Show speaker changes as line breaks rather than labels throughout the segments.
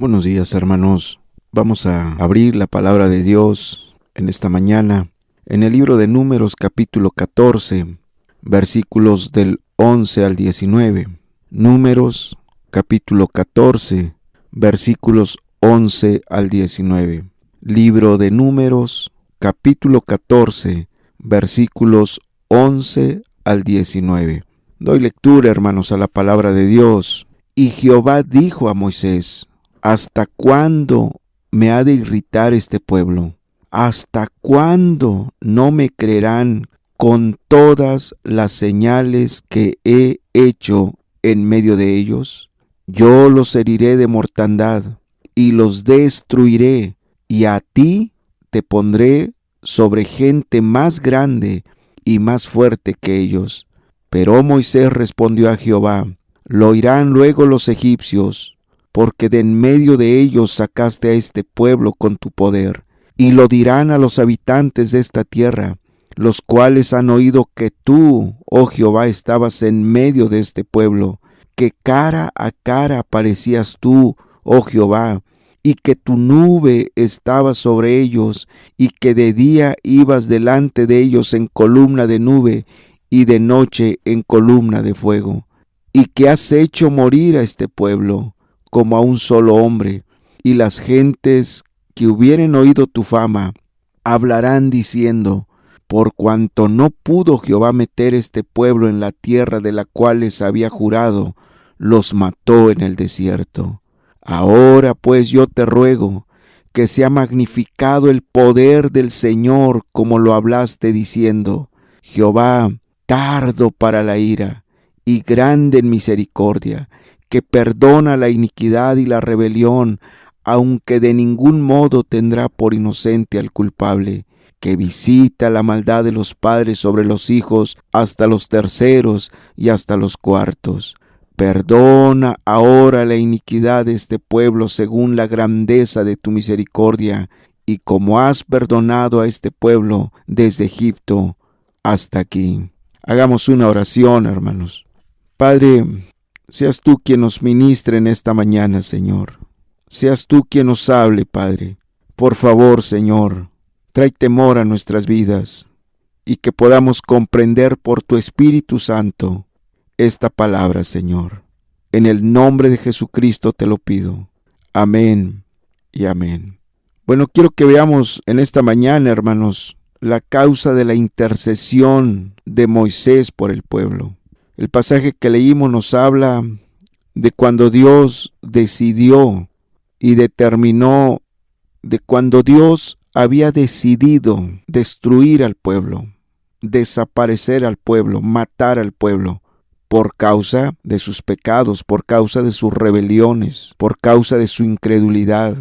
Buenos días, hermanos. Vamos a abrir la palabra de Dios en esta mañana en el libro de Números capítulo 14, versículos del 11 al 19. Números capítulo 14, versículos 11 al 19. Libro de Números capítulo 14, versículos 11 al 19. Doy lectura, hermanos, a la palabra de Dios. Y Jehová dijo a Moisés: ¿Hasta cuándo me ha de irritar este pueblo? ¿Hasta cuándo no me creerán con todas las señales que he hecho en medio de ellos? Yo los heriré de mortandad y los destruiré, y a ti te pondré sobre gente más grande y más fuerte que ellos. Pero Moisés respondió a Jehová: lo oirán luego los egipcios, porque de en medio de ellos sacaste a este pueblo con tu poder. Y lo dirán a los habitantes de esta tierra, los cuales han oído que tú, oh Jehová, estabas en medio de este pueblo, que cara a cara aparecías tú, oh Jehová, y que tu nube estaba sobre ellos, y que de día ibas delante de ellos en columna de nube, y de noche en columna de fuego, y que has hecho morir a este pueblo como a un solo hombre, y las gentes que hubieren oído tu fama hablarán diciendo: por cuanto no pudo Jehová meter este pueblo en la tierra de la cual les había jurado, los mató en el desierto. Ahora pues yo te ruego que sea magnificado el poder del Señor, como lo hablaste diciendo: Jehová, tardo para la ira y grande en misericordia, que perdona la iniquidad y la rebelión, aunque de ningún modo tendrá por inocente al culpable, que visita la maldad de los padres sobre los hijos hasta los terceros y hasta los cuartos. Perdona ahora la iniquidad de este pueblo según la grandeza de tu misericordia, y como has perdonado a este pueblo desde Egipto hasta aquí. Hagamos una oración, hermanos. Padre, seas tú quien nos ministre en esta mañana, Señor. Seas tú quien nos hable, Padre. Por favor, Señor, trae temor a nuestras vidas y que podamos comprender por tu Espíritu Santo esta palabra, Señor. En el nombre de Jesucristo te lo pido. Amén y amén. Bueno, quiero que veamos en esta mañana, hermanos, la causa de la intercesión de Moisés por el pueblo. El pasaje que leímos nos habla de cuando Dios decidió y determinó, de cuando Dios había decidido destruir al pueblo, desaparecer al pueblo, matar al pueblo, por causa de sus pecados, por causa de sus rebeliones, por causa de su incredulidad.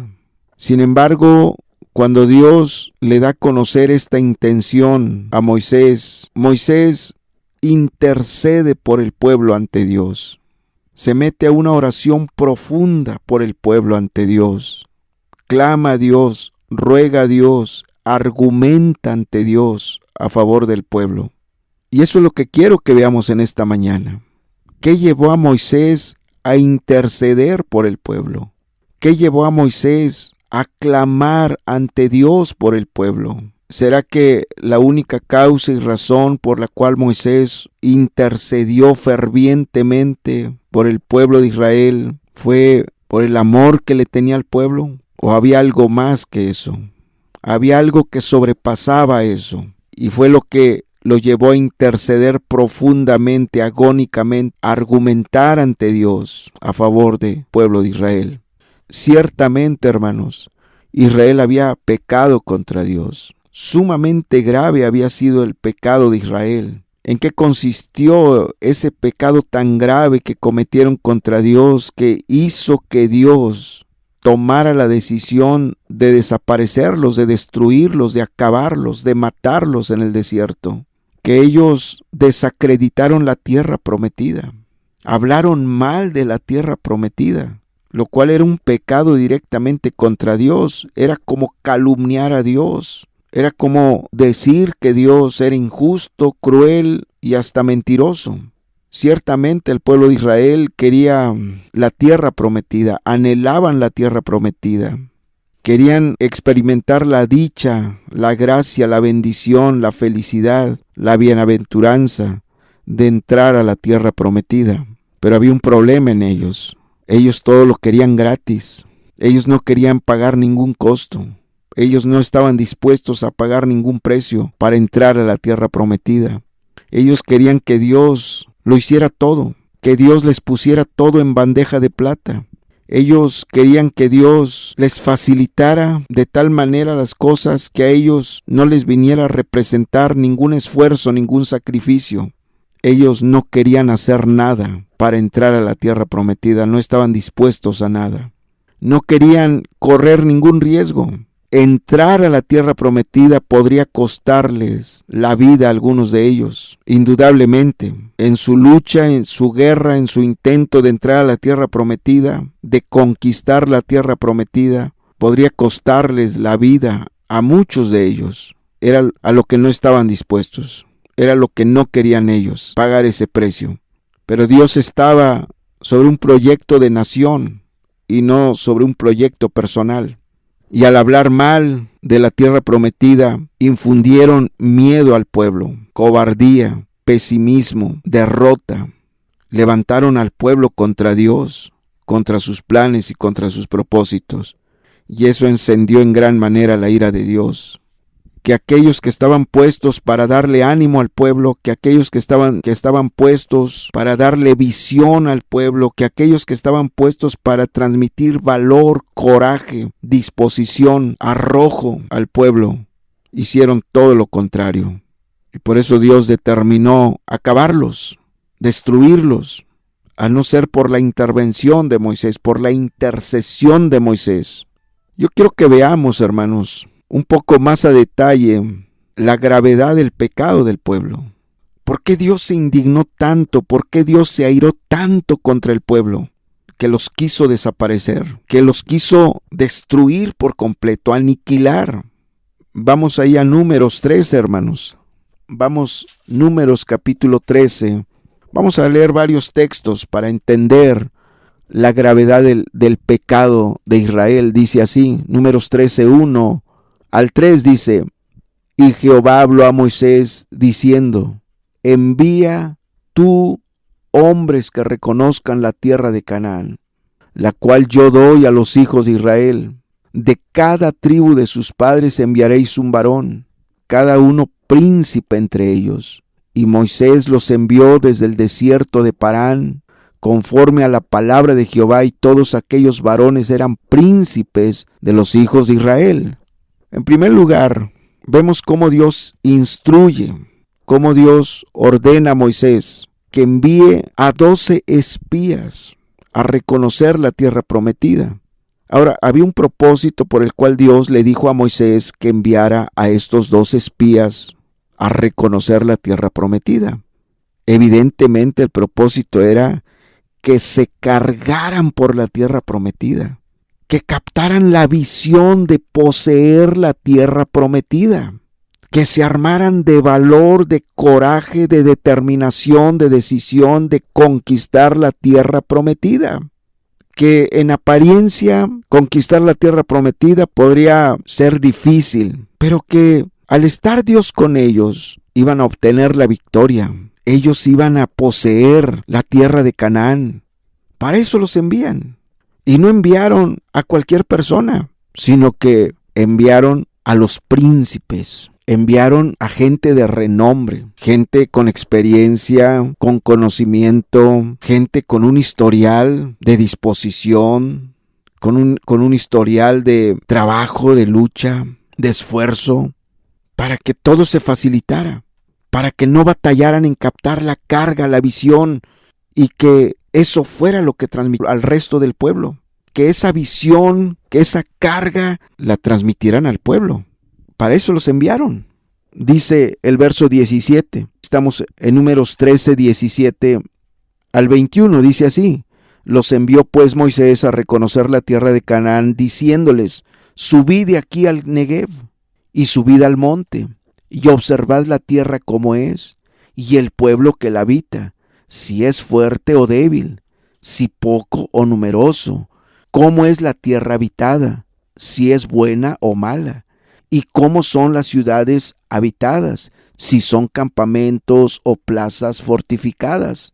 Sin embargo, cuando Dios le da a conocer esta intención a Moisés, Moisés intercede por el pueblo ante Dios. Se mete a una oración profunda por el pueblo ante Dios. Clama a Dios, ruega a Dios, argumenta ante Dios a favor del pueblo. Y eso es lo que quiero que veamos en esta mañana. ¿Qué llevó a Moisés a interceder por el pueblo? ¿Qué llevó a Moisés a clamar ante Dios por el pueblo? ¿Será que la única causa y razón por la cual Moisés intercedió fervientemente por el pueblo de Israel fue por el amor que le tenía al pueblo? ¿O había algo más que eso? Había algo que sobrepasaba eso, y fue lo que lo llevó a interceder profundamente, agónicamente, a argumentar ante Dios a favor del pueblo de Israel. Ciertamente, hermanos, Israel había pecado contra Dios. Sumamente grave había sido el pecado de Israel. ¿En qué consistió ese pecado tan grave que cometieron contra Dios, que hizo que Dios tomara la decisión de desaparecerlos, de destruirlos, de acabarlos, de matarlos en el desierto? Que ellos desacreditaron la tierra prometida, hablaron mal de la tierra prometida, lo cual era un pecado directamente contra Dios. Era como calumniar a Dios. Era como decir que Dios era injusto, cruel y hasta mentiroso. Ciertamente el pueblo de Israel quería la tierra prometida, anhelaban la tierra prometida. Querían experimentar la dicha, la gracia, la bendición, la felicidad, la bienaventuranza de entrar a la tierra prometida. Pero había un problema en ellos. Ellos todo lo querían gratis. Ellos no querían pagar ningún costo. Ellos no estaban dispuestos a pagar ningún precio para entrar a la tierra prometida. Ellos querían que Dios lo hiciera todo, que Dios les pusiera todo en bandeja de plata. Ellos querían que Dios les facilitara de tal manera las cosas que a ellos no les viniera a representar ningún esfuerzo, ningún sacrificio. Ellos no querían hacer nada para entrar a la tierra prometida, no estaban dispuestos a nada. No querían correr ningún riesgo. Entrar a la tierra prometida podría costarles la vida a algunos de ellos, indudablemente. En su lucha, en su guerra, en su intento de entrar a la tierra prometida, de conquistar la tierra prometida, podría costarles la vida a muchos de ellos. Era a lo que no estaban dispuestos, era lo que no querían ellos, pagar ese precio. Pero Dios estaba sobre un proyecto de nación y no sobre un proyecto personal. Y al hablar mal de la tierra prometida, infundieron miedo al pueblo, cobardía, pesimismo, derrota. Levantaron al pueblo contra Dios, contra sus planes y contra sus propósitos. Y eso encendió en gran manera la ira de Dios. Que aquellos que estaban puestos para darle ánimo al pueblo, que aquellos que estaban puestos para darle visión al pueblo, que aquellos que estaban puestos para transmitir valor, coraje, disposición, arrojo al pueblo, hicieron todo lo contrario. Y por eso Dios determinó acabarlos, destruirlos, a no ser por la intervención de Moisés, por la intercesión de Moisés. Yo quiero que veamos, hermanos, un poco más a detalle la gravedad del pecado del pueblo. ¿Por qué Dios se indignó tanto? ¿Por qué Dios se airó tanto contra el pueblo? Que los quiso desaparecer, que los quiso destruir por completo, aniquilar. Vamos ahí a Números 13, hermanos. Vamos, Números capítulo 13. Vamos a leer varios textos para entender la gravedad del pecado de Israel. Dice así, Números 13, 1 al 3 dice: Y Jehová habló a Moisés diciendo: Envía tú hombres que reconozcan la tierra de Canaán, la cual yo doy a los hijos de Israel. De cada tribu de sus padres enviaréis un varón, cada uno príncipe entre ellos. Y Moisés los envió desde el desierto de Parán, conforme a la palabra de Jehová, y todos aquellos varones eran príncipes de los hijos de Israel. En primer lugar, vemos cómo Dios instruye, cómo Dios ordena a Moisés que envíe a 12 espías a reconocer la tierra prometida. Ahora, había un propósito por el cual Dios le dijo a Moisés que enviara a estos 12 espías a reconocer la tierra prometida. Evidentemente el propósito era que se cargaran por la tierra prometida, que captaran la visión de poseer la tierra prometida, que se armaran de valor, de coraje, de determinación, de decisión de conquistar la tierra prometida. Que en apariencia conquistar la tierra prometida podría ser difícil, pero que al estar Dios con ellos iban a obtener la victoria. Ellos iban a poseer la tierra de Canaán. Para eso los envían. Y no enviaron a cualquier persona, sino que enviaron a los príncipes. Enviaron a gente de renombre, gente con experiencia, con conocimiento, gente con un historial de disposición, con un historial de trabajo, de lucha, de esfuerzo, para que todo se facilitara, para que no batallaran en captar la carga, la visión, y que eso fuera lo que transmitiera al resto del pueblo, que esa visión, que esa carga la transmitieran al pueblo. Para eso los enviaron. Dice el verso 17, estamos en Números 13, 17 al 21, dice así: Los envió pues Moisés a reconocer la tierra de Canaán, diciéndoles: Subid de aquí al Negev, y subid al monte, y observad la tierra como es, y el pueblo que la habita, si es fuerte o débil, si poco o numeroso, cómo es la tierra habitada, si es buena o mala, y cómo son las ciudades habitadas, si son campamentos o plazas fortificadas,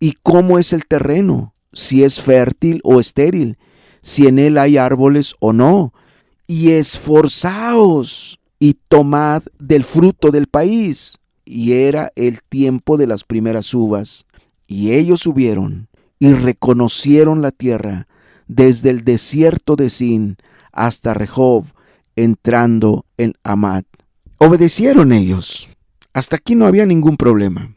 y cómo es el terreno, si es fértil o estéril, si en él hay árboles o no, y esforzaos y tomad del fruto del país. Y era el tiempo de las primeras uvas. Y ellos subieron y reconocieron la tierra desde el desierto de Sin hasta Rehob, entrando en Hamat. Obedecieron ellos. Hasta aquí no había ningún problema.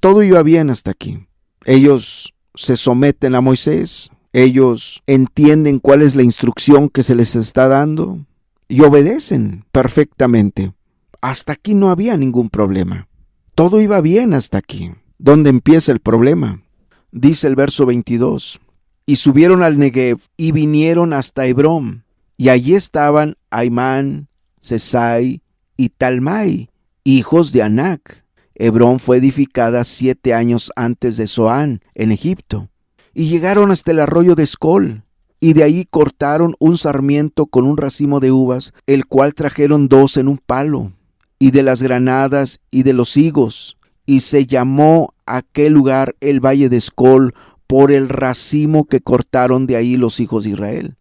Todo iba bien hasta aquí. Ellos se someten a Moisés. Ellos entienden cuál es la instrucción que se les está dando y obedecen perfectamente. Hasta aquí no había ningún problema. Todo iba bien hasta aquí. ¿Dónde empieza el problema? Dice el verso 22. Y subieron al Negev y vinieron hasta Hebrón. Y allí estaban Aimán, Sesai y Talmai, hijos de Anac. Hebrón fue edificada 7 años antes de Zoán, en Egipto. Y llegaron hasta el arroyo de Escol. Y de allí cortaron un sarmiento con un racimo de uvas, el cual trajeron 2 en un palo, y de las granadas y de los higos. Y se llamó aquel lugar el valle de Escol por el racimo que cortaron de ahí los hijos de Israel.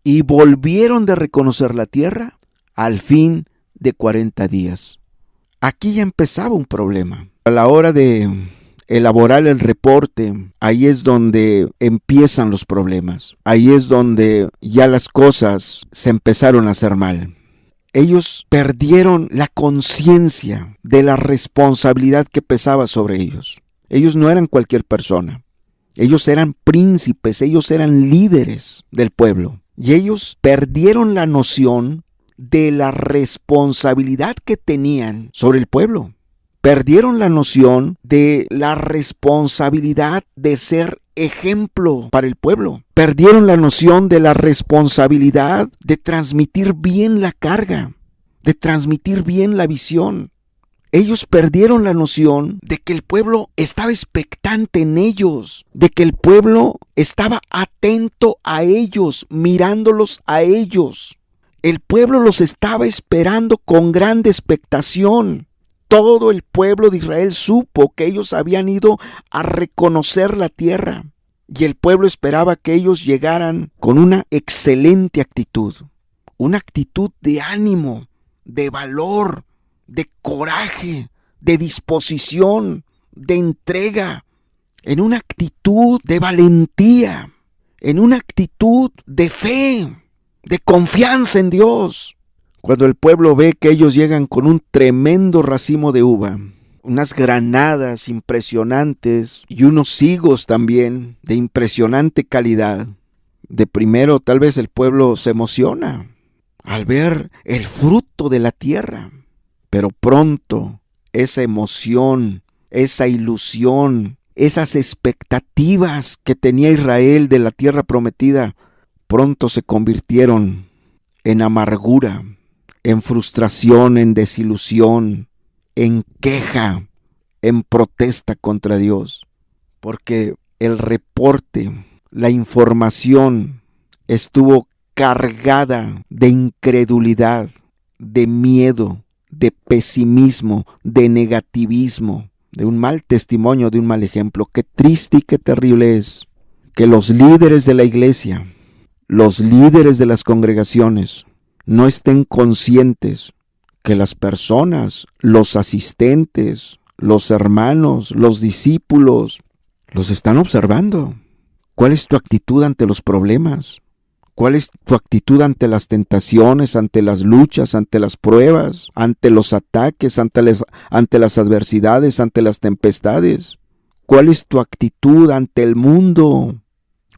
Y volvieron de reconocer la tierra al fin de 40 días. Aquí ya empezaba un problema. A la hora de elaborar el reporte, ahí es donde empiezan los problemas. Ahí es donde ya las cosas se empezaron a hacer mal. Ellos perdieron la conciencia de la responsabilidad que pesaba sobre ellos. Ellos no eran cualquier persona. Ellos eran príncipes, ellos eran líderes del pueblo. Y ellos perdieron la noción de la responsabilidad que tenían sobre el pueblo. Perdieron la noción de la responsabilidad de ser ejemplo para el pueblo. Perdieron la noción de la responsabilidad de transmitir bien la carga, de transmitir bien la visión. Ellos perdieron la noción de que el pueblo estaba expectante en ellos, de que el pueblo estaba atento a ellos, mirándolos a ellos. El pueblo los estaba esperando con grande expectación. Todo el pueblo de Israel supo que ellos habían ido a reconocer la tierra y el pueblo esperaba que ellos llegaran con una excelente actitud, una actitud de ánimo, de valor, de coraje, de disposición, de entrega, en una actitud de valentía, en una actitud de fe, de confianza en Dios. Cuando el pueblo ve que ellos llegan con un tremendo racimo de uva, unas granadas impresionantes y unos higos también de impresionante calidad, de primero tal vez el pueblo se emociona al ver el fruto de la tierra, pero pronto esa emoción, esa ilusión, esas expectativas que tenía Israel de la tierra prometida, pronto se convirtieron en amargura, en frustración, en desilusión, en queja, en protesta contra Dios. Porque el reporte, la información estuvo cargada de incredulidad, de miedo, de pesimismo, de negativismo, de un mal testimonio, de un mal ejemplo. Qué triste y qué terrible es que los líderes de la iglesia, los líderes de las congregaciones, no estén conscientes que las personas, los asistentes, los hermanos, los discípulos, los están observando. ¿Cuál es tu actitud ante los problemas? ¿Cuál es tu actitud ante las tentaciones, ante las luchas, ante las pruebas, ante los ataques, ante las adversidades, ante las tempestades? ¿Cuál es tu actitud ante el mundo?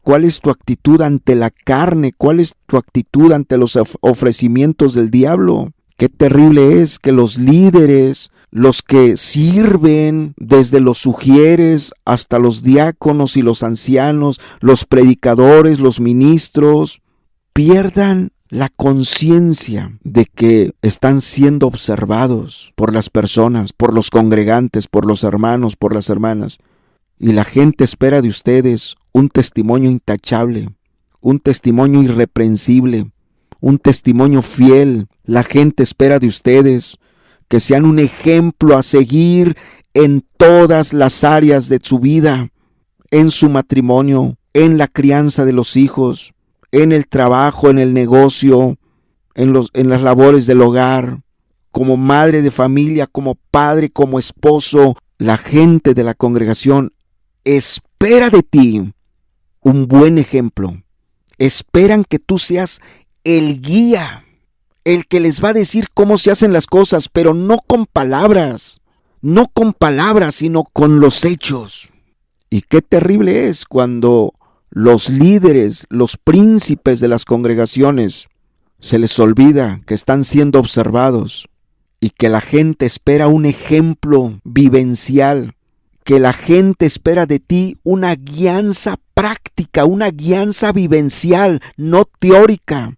¿Cuál es tu actitud ante la carne? ¿Cuál es tu actitud ante los ofrecimientos del diablo? Qué terrible es que los líderes, los que sirven desde los sugieres hasta los diáconos y los ancianos, los predicadores, los ministros, pierdan la conciencia de que están siendo observados por las personas, por los congregantes, por los hermanos, por las hermanas. Y la gente espera de ustedes un testimonio intachable, un testimonio irreprensible, un testimonio fiel. La gente espera de ustedes que sean un ejemplo a seguir en todas las áreas de su vida, en su matrimonio, en la crianza de los hijos, en el trabajo, en el negocio, en las labores del hogar, como madre de familia, como padre, como esposo. La gente de la congregación espera de ti un buen ejemplo. Esperan que tú seas el guía, el que les va a decir cómo se hacen las cosas, pero no con palabras, sino con los hechos. Y qué terrible es cuando los líderes, los príncipes de las congregaciones, se les olvida que están siendo observados y que la gente espera un ejemplo vivencial, que la gente espera de ti una guianza práctica, una guianza vivencial, no teórica,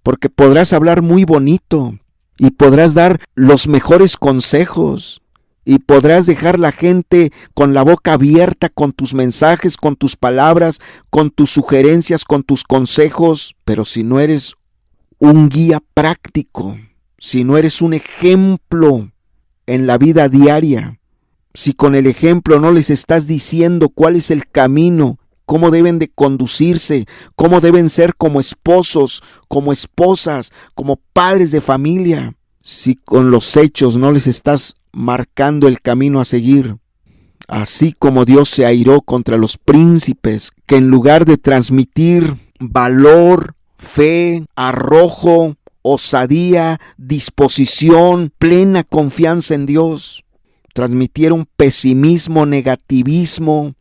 porque podrás hablar muy bonito y podrás dar los mejores consejos y podrás dejar la gente con la boca abierta con tus mensajes, con tus palabras, con tus sugerencias, con tus consejos, pero si no eres un guía práctico, si no eres un ejemplo en la vida diaria, si con el ejemplo no les estás diciendo cuál es el camino, cómo deben de conducirse, cómo deben ser como esposos, como esposas, como padres de familia, si con los hechos no les estás marcando el camino a seguir, así como Dios se airó contra los príncipes que en lugar de transmitir valor, fe, arrojo, osadía, disposición, plena confianza en Dios, transmitieron pesimismo, negativismo,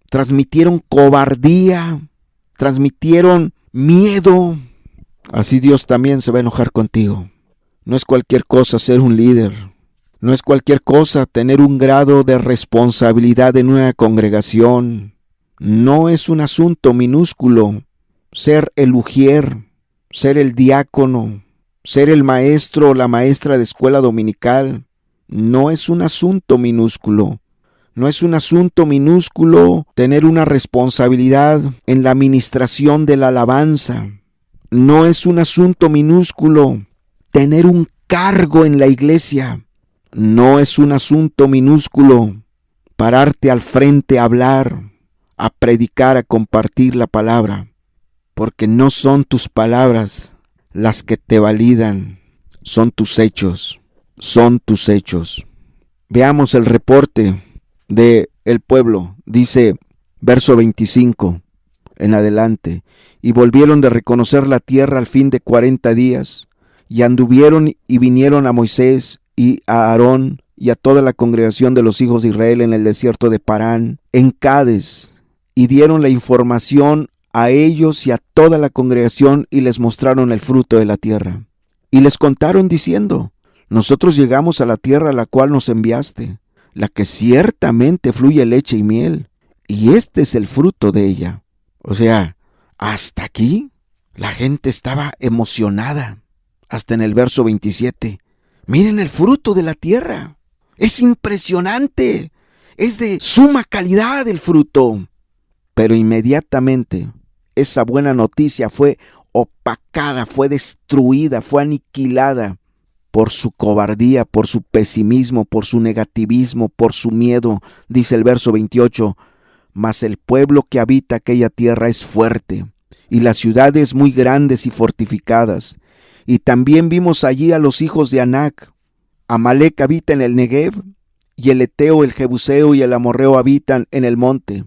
transmitieron cobardía, transmitieron miedo. Así Dios también se va a enojar contigo. No es cualquier cosa ser un líder. No es cualquier cosa tener un grado de responsabilidad en una congregación. No es un asunto minúsculo ser el ujier, ser el diácono, ser el maestro o la maestra de escuela dominical. No es un asunto minúsculo. No es un asunto minúsculo tener una responsabilidad en la administración de la alabanza. No es un asunto minúsculo tener un cargo en la iglesia. No es un asunto minúsculo pararte al frente a hablar, a predicar, a compartir la palabra, porque no son tus palabras las que te validan, son tus hechos, son tus hechos. Veamos el reporte de el pueblo. Dice, verso 25 en adelante: y volvieron de reconocer la tierra al fin de 40 días, y anduvieron y vinieron a Moisés y a Aarón y a toda la congregación de los hijos de Israel en el desierto de Parán, en Cades, y dieron la información a ellos y a toda la congregación, y les mostraron el fruto de la tierra. Y les contaron diciendo: nosotros llegamos a la tierra a la cual nos enviaste, la que ciertamente fluye leche y miel, y este es el fruto de ella. O sea, hasta aquí la gente estaba emocionada, hasta en el verso 27. Miren el fruto de la tierra, es impresionante, es de suma calidad el fruto. Pero inmediatamente esa buena noticia fue opacada, fue destruida, fue aniquilada por su cobardía, por su pesimismo, por su negativismo, por su miedo. Dice el verso 28, mas el pueblo que habita aquella tierra es fuerte, y las ciudades muy grandes y fortificadas. Y también vimos allí a los hijos de Anac. Amalec habita en el Negev, y el Eteo, el Jebuseo y el Amorreo habitan en el monte,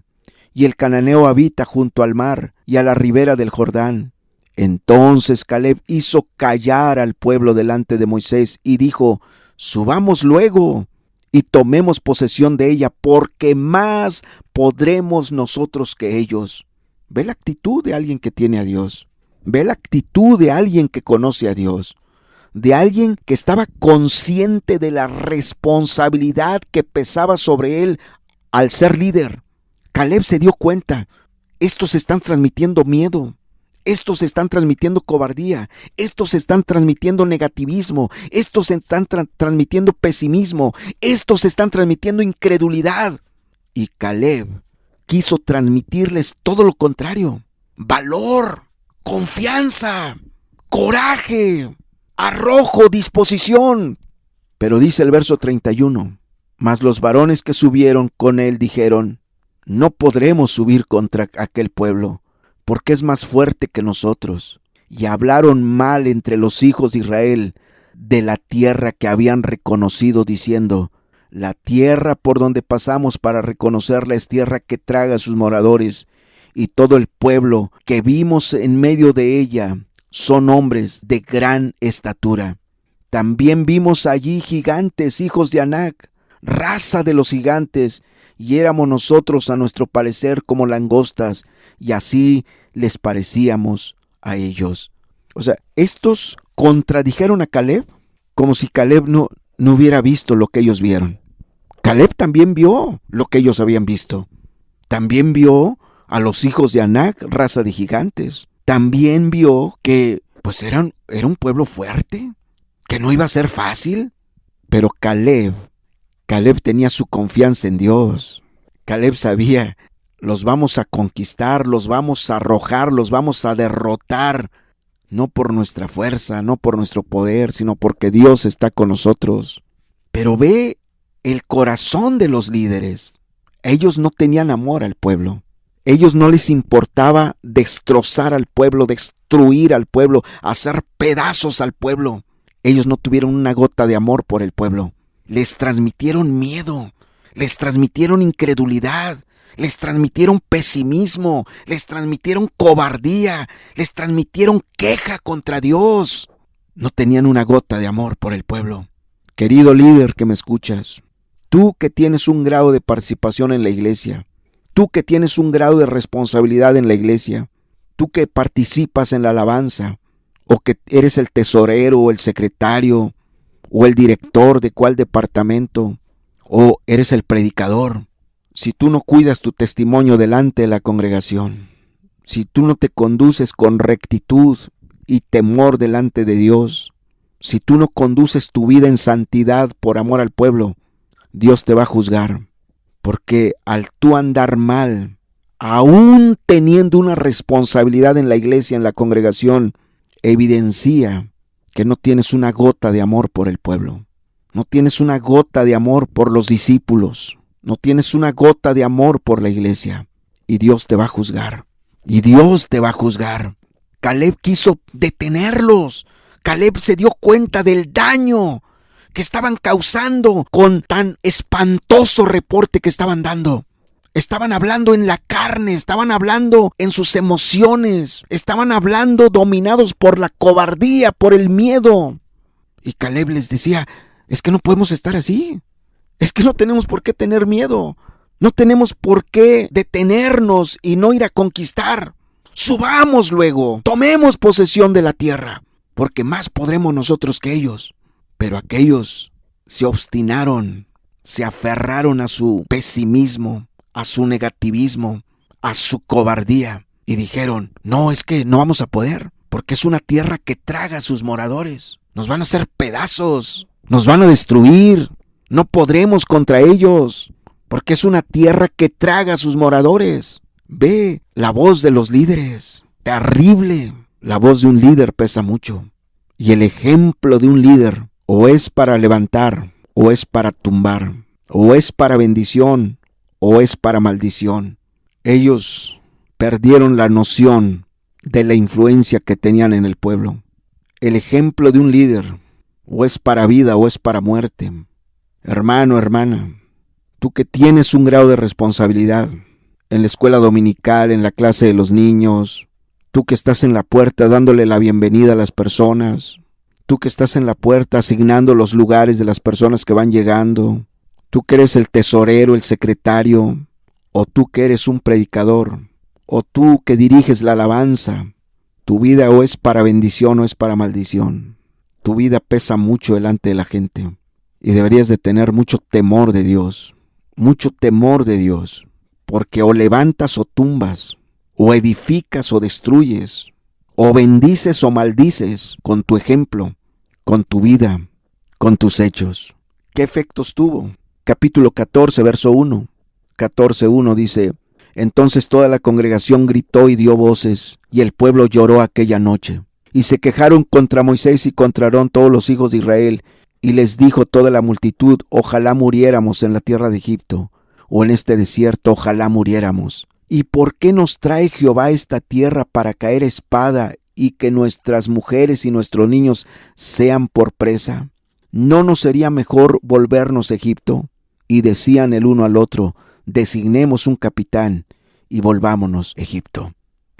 y el Cananeo habita junto al mar y a la ribera del Jordán. Entonces Caleb hizo callar al pueblo delante de Moisés y dijo: subamos luego y tomemos posesión de ella, porque más podremos nosotros que ellos. Ve la actitud de alguien que tiene a Dios. Ve la actitud de alguien que conoce a Dios, de alguien que estaba consciente de la responsabilidad que pesaba sobre él al ser líder. Caleb se dio cuenta: estos están transmitiendo miedo, estos están transmitiendo cobardía, estos están transmitiendo negativismo, estos están transmitiendo pesimismo, estos están transmitiendo incredulidad. Y Caleb quiso transmitirles todo lo contrario: valor, confianza, coraje, arrojo, disposición. Pero dice el verso 31, mas los varones que subieron con él dijeron: no podremos subir contra aquel pueblo, porque es más fuerte que nosotros. Y hablaron mal entre los hijos de Israel de la tierra que habían reconocido, diciendo: la tierra por donde pasamos para reconocerla es tierra que traga a sus moradores, y todo el pueblo que vimos en medio de ella son hombres de gran estatura. También vimos allí gigantes, hijos de Anac, raza de los gigantes, y éramos nosotros a nuestro parecer como langostas, y así les parecíamos a ellos. O sea, estos contradijeron a Caleb como si Caleb no hubiera visto lo que ellos vieron. Caleb también vio lo que ellos habían visto. También vio a los hijos de Anac, raza de gigantes. También vio que pues era un pueblo fuerte, que no iba a ser fácil. Pero Caleb tenía su confianza en Dios. Caleb sabía: los vamos a conquistar, los vamos a arrojar, los vamos a derrotar, no por nuestra fuerza, no por nuestro poder, sino porque Dios está con nosotros. Pero ve el corazón de los líderes. Ellos no tenían amor al pueblo. Ellos no les importaba destrozar al pueblo, destruir al pueblo, hacer pedazos al pueblo. Ellos no tuvieron una gota de amor por el pueblo. Les transmitieron miedo, les transmitieron incredulidad, les transmitieron pesimismo, les transmitieron cobardía, les transmitieron queja contra Dios. No tenían una gota de amor por el pueblo. Querido líder que me escuchas, tú que tienes un grado de participación en la iglesia, tú que tienes un grado de responsabilidad en la iglesia, tú que participas en la alabanza, o que eres el tesorero o el secretario o el director de cuál departamento, o eres el predicador, si tú no cuidas tu testimonio delante de la congregación, si tú no te conduces con rectitud y temor delante de Dios, si tú no conduces tu vida en santidad por amor al pueblo, Dios te va a juzgar. Porque al tú andar mal, aún teniendo una responsabilidad en la iglesia, en la congregación, evidencia que no tienes una gota de amor por el pueblo. No tienes una gota de amor por los discípulos. No tienes una gota de amor por la iglesia. Y Dios te va a juzgar. Y Dios te va a juzgar. Caleb quiso detenerlos. Caleb se dio cuenta del daño que estaban causando con tan espantoso reporte que estaban dando. Estaban hablando en la carne, estaban hablando en sus emociones, estaban hablando dominados por la cobardía, por el miedo. Y Caleb les decía: es que no podemos estar así. Es que no tenemos por qué tener miedo. No tenemos por qué detenernos y no ir a conquistar. Subamos luego, tomemos posesión de la tierra, porque más podremos nosotros que ellos. Pero aquellos se obstinaron, se aferraron a su pesimismo, a su negativismo, a su cobardía, y dijeron: no, es que no vamos a poder, porque es una tierra que traga a sus moradores. Nos van a hacer pedazos, nos van a destruir, no podremos contra ellos, porque es una tierra que traga a sus moradores. Ve la voz de los líderes, terrible. La voz de un líder pesa mucho, y el ejemplo de un líder o es para levantar, o es para tumbar, o es para bendición, o es para maldición. Ellos perdieron la noción de la influencia que tenían en el pueblo. El ejemplo de un líder o es para vida o es para muerte. Hermano, hermana, tú que tienes un grado de responsabilidad en la escuela dominical, en la clase de los niños, tú que estás en la puerta dándole la bienvenida a las personas, tú que estás en la puerta asignando los lugares de las personas que van llegando, tú que eres el tesorero, el secretario, o tú que eres un predicador, o tú que diriges la alabanza, tu vida o es para bendición o es para maldición. Tu vida pesa mucho delante de la gente y deberías de tener mucho temor de Dios, porque o levantas o tumbas, o edificas o destruyes, o bendices o maldices con tu ejemplo, con tu vida, con tus hechos. ¿Qué efectos tuvo? Capítulo 14, verso 1. 14:1 dice: Entonces toda la congregación gritó y dio voces, y el pueblo lloró aquella noche. Y se quejaron contra Moisés y contra Aarón todos los hijos de Israel, y les dijo toda la multitud: ojalá muriéramos en la tierra de Egipto, o en este desierto, ojalá muriéramos. ¿Y por qué nos trae Jehová esta tierra para caer espada y que nuestras mujeres y nuestros niños sean por presa? ¿No nos sería mejor volvernos a Egipto? Y decían el uno al otro: designemos un capitán y volvámonos a Egipto.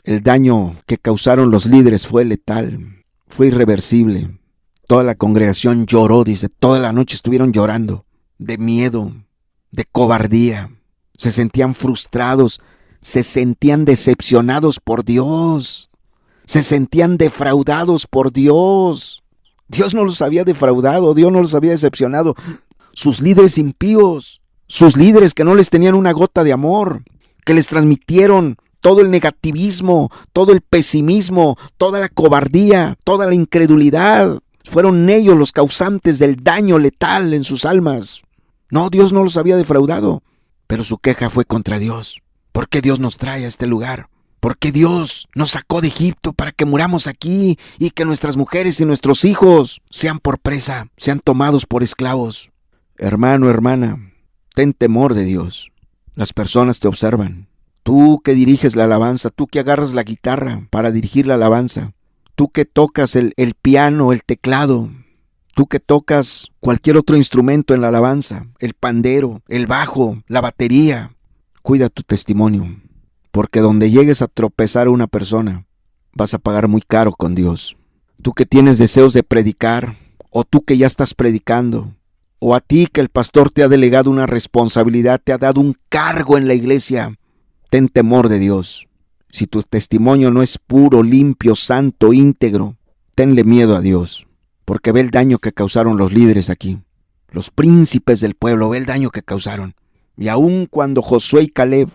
El daño que causaron los líderes fue letal, fue irreversible. Toda la congregación lloró, dice, toda la noche estuvieron llorando, de miedo, de cobardía. Se sentían frustrados, se sentían decepcionados por Dios, se sentían defraudados por Dios. Dios no los había defraudado, Dios no los había decepcionado. Sus líderes impíos, sus líderes que no les tenían una gota de amor, que les transmitieron todo el negativismo, todo el pesimismo, toda la cobardía, toda la incredulidad. Fueron ellos los causantes del daño letal en sus almas. No, Dios no los había defraudado, pero su queja fue contra Dios. ¿Por qué Dios nos trae a este lugar? ¿Por qué Dios nos sacó de Egipto para que muramos aquí y que nuestras mujeres y nuestros hijos sean por presa, sean tomados por esclavos? Hermano, hermana, ten temor de Dios. Las personas te observan. Tú que diriges la alabanza, tú que agarras la guitarra para dirigir la alabanza, tú que tocas el piano, el teclado, tú que tocas cualquier otro instrumento en la alabanza, el pandero, el bajo, la batería, cuida tu testimonio, porque donde llegues a tropezar a una persona, vas a pagar muy caro con Dios. Tú que tienes deseos de predicar, o tú que ya estás predicando, o a ti que el pastor te ha delegado una responsabilidad, te ha dado un cargo en la iglesia, ten temor de Dios. Si tu testimonio no es puro, limpio, santo, íntegro, tenle miedo a Dios, porque ve el daño que causaron los líderes aquí. Los príncipes del pueblo, ve el daño que causaron. Y aun cuando Josué y Caleb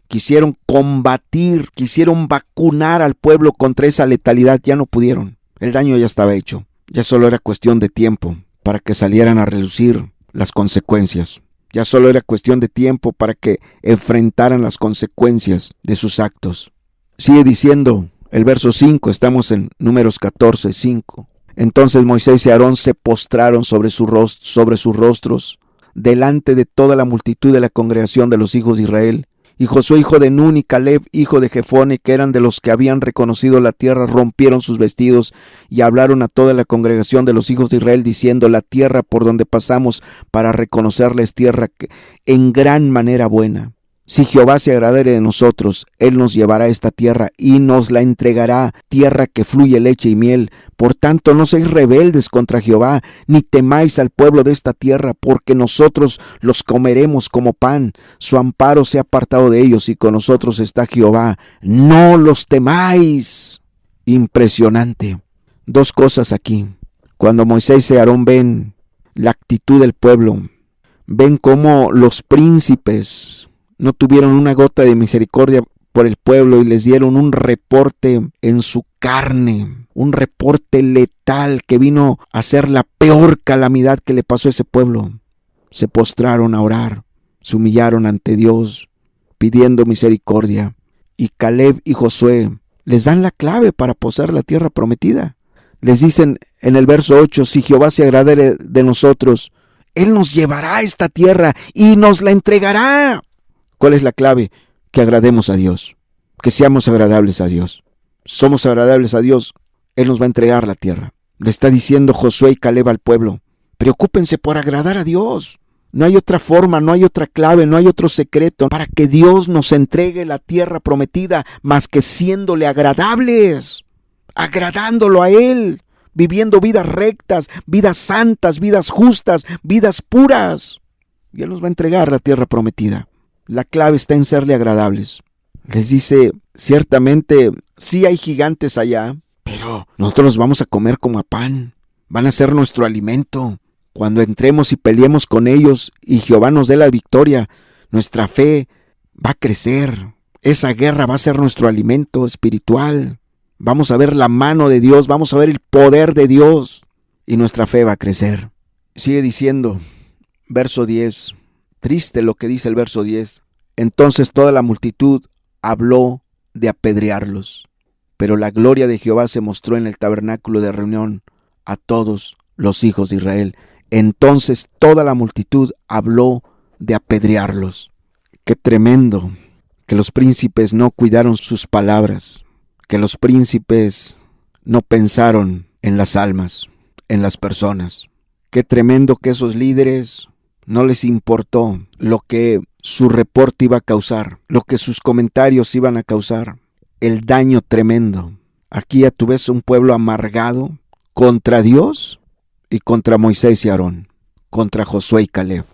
quisieron combatir, quisieron vacunar al pueblo contra esa letalidad, ya no pudieron. El daño ya estaba hecho. Ya solo era cuestión de tiempo para que salieran a relucir las consecuencias. Ya solo era cuestión de tiempo para que enfrentaran las consecuencias de sus actos. Sigue diciendo el verso 5, estamos en Números 14, 5. Entonces Moisés y Aarón se postraron sobre sus rostros delante de toda la multitud de la congregación de los hijos de Israel. Y Josué, hijo de Nun, y Caleb, hijo de Jefone, que eran de los que habían reconocido la tierra, rompieron sus vestidos y hablaron a toda la congregación de los hijos de Israel, diciendo: la tierra por donde pasamos para reconocerla es tierra en gran manera buena. Si Jehová se agradare de nosotros, Él nos llevará a esta tierra y nos la entregará, tierra que fluye leche y miel. Por tanto, no seáis rebeldes contra Jehová, ni temáis al pueblo de esta tierra, porque nosotros los comeremos como pan. Su amparo se ha apartado de ellos y con nosotros está Jehová. No los temáis. Impresionante. Dos cosas aquí. Cuando Moisés y Aarón ven la actitud del pueblo, ven cómo los príncipes no tuvieron una gota de misericordia por el pueblo y les dieron un reporte en su carne, un reporte letal que vino a ser la peor calamidad que le pasó a ese pueblo. Se postraron a orar, se humillaron ante Dios, pidiendo misericordia. Y Caleb y Josué les dan la clave para poseer la tierra prometida. Les dicen en el verso 8, si Jehová se agradare de nosotros, Él nos llevará a esta tierra y nos la entregará. ¿Cuál es la clave? Que agrademos a Dios, que seamos agradables a Dios. Somos agradables a Dios, Él nos va a entregar la tierra. Le está diciendo Josué y Caleb al pueblo: preocúpense por agradar a Dios. No hay otra forma, no hay otra clave, no hay otro secreto para que Dios nos entregue la tierra prometida más que siéndole agradables, agradándolo a Él, viviendo vidas rectas, vidas santas, vidas justas, vidas puras. Y Él nos va a entregar la tierra prometida. La clave está en serle agradables. Les dice, ciertamente sí hay gigantes allá, pero nosotros los vamos a comer como a pan. Van a ser nuestro alimento. Cuando entremos y peleemos con ellos y Jehová nos dé la victoria, nuestra fe va a crecer. Esa guerra va a ser nuestro alimento espiritual. Vamos a ver la mano de Dios, vamos a ver el poder de Dios y nuestra fe va a crecer. Sigue diciendo, verso 10. Triste lo que dice el verso 10. Entonces toda la multitud habló de apedrearlos. Pero la gloria de Jehová se mostró en el tabernáculo de reunión a todos los hijos de Israel. Entonces toda la multitud habló de apedrearlos. Qué tremendo que los príncipes no cuidaron sus palabras, que los príncipes no pensaron en las almas, en las personas. Qué tremendo que esos líderes no les importó lo que su reporte iba a causar, lo que sus comentarios iban a causar, el daño tremendo. Aquí ya tú ves un pueblo amargado contra Dios y contra Moisés y Aarón, contra Josué y Caleb.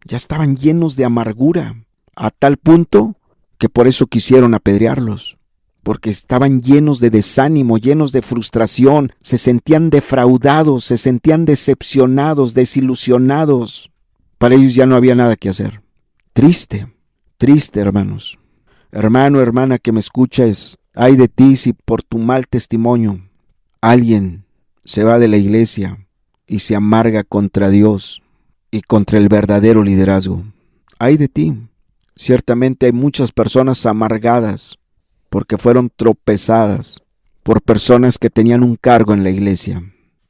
Ya estaban llenos de amargura, a tal punto que por eso quisieron apedrearlos, porque estaban llenos de desánimo, llenos de frustración, se sentían defraudados, se sentían decepcionados, desilusionados. Para ellos ya no había nada que hacer. Triste, triste, hermanos. Hermano, hermana que me escuchas, ay de ti si por tu mal testimonio alguien se va de la iglesia y se amarga contra Dios y contra el verdadero liderazgo. Ay de ti. Ciertamente hay muchas personas amargadas porque fueron tropezadas por personas que tenían un cargo en la iglesia.